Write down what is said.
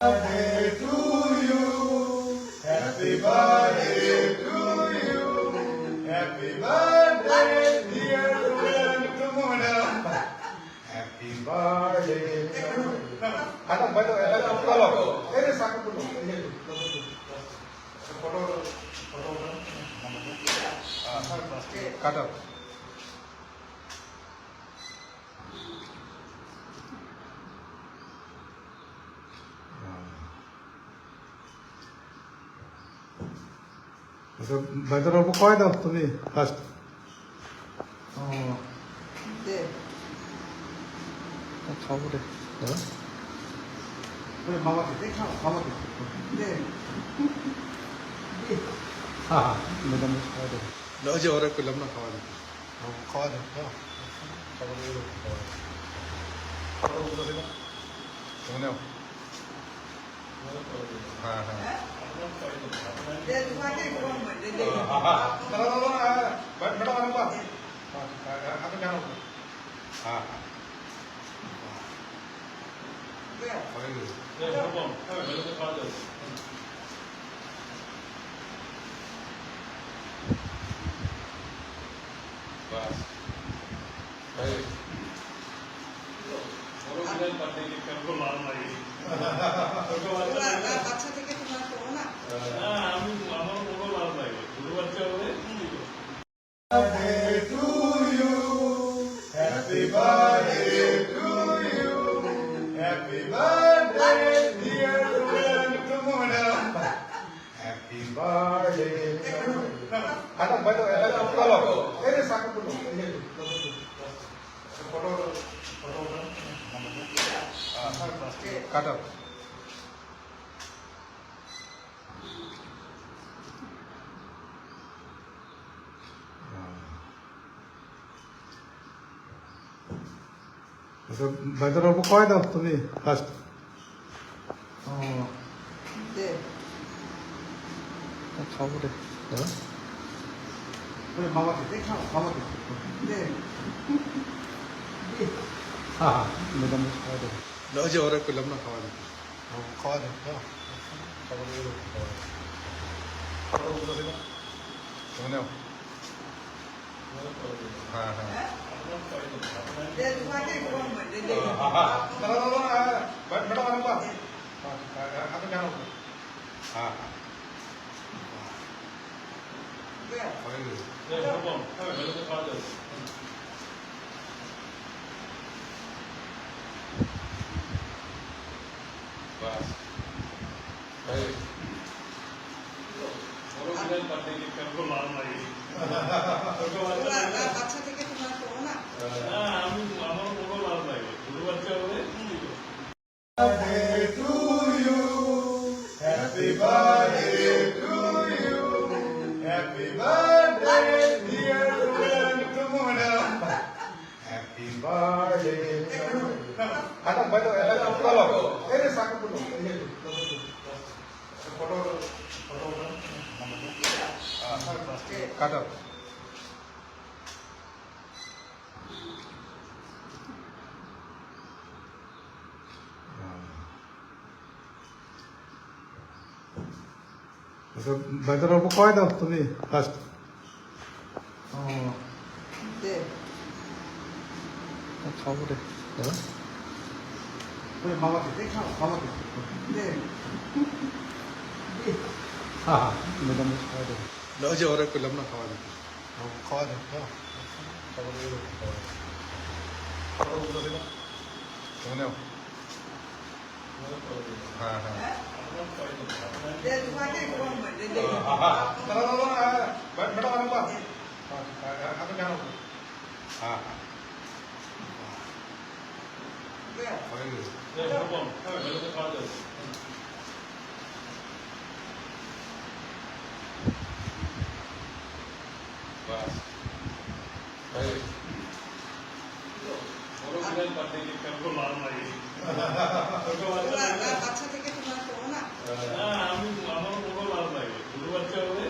Birthday to you. Happy birthday to you. Happy birthday, dear Kumuna. Happy birthday. Ada baito eta kalo. Ere saku dulu. Foto kata. বাইদের অল্প কয় দাও তুমি first খাবো রে মামা খাও মামা হ্যাঁ ম্যাডাম খাওয়া দেবে ওই যে ওরা করলাম না খাওয়া দেবে খাওয়া দেবে খাবার হ্যাঁ হ্যাঁ বাচ্চা থেকে তোমার করো না আমি আমার কোনো লাভ নাই ছোট বাচ্চা হলে Birthday to you. Happy birthday to you. Happy birthday, dear Kumuna. Happy birthday. Ada baito eta kalo. Ere saku dulu. Foto kata. বাইদের অল্প কয় দাও তুমি ফার্স্ট খাবো রে মামা খাও মামা হ্যাঁ ম্যাডাম খাওয়া দেবে ওই যে ওরা করলাম না খাওয়া দেবে খাওয়া দেবে খাবার হ্যাঁ হ্যাঁ বাচ্চা থেকে তোমার করো না আমি আমার কোনো লাভ নাই ছোট বাচ্চা হলে Birthday to you. Happy birthday to you. Happy birthday, dear Kumuna. Happy birthday. Ada baito eta kalo. Ere saku dulu. Foto kata. বাইদের অল্প কয় দাও তুমি ফার্স্ট খাবো রে মামা খাও মামা হ্যাঁ ম্যাডাম খাওয়া দেবে ওই যে ওরা করলাম না খাওয়া দেবে খাওয়া দেবে খাবার হ্যাঁ হ্যাঁ বাচ্চা থেকে তোমার করো না আমি আমার কোনো লাভ নাই ছোট বাচ্চা হলে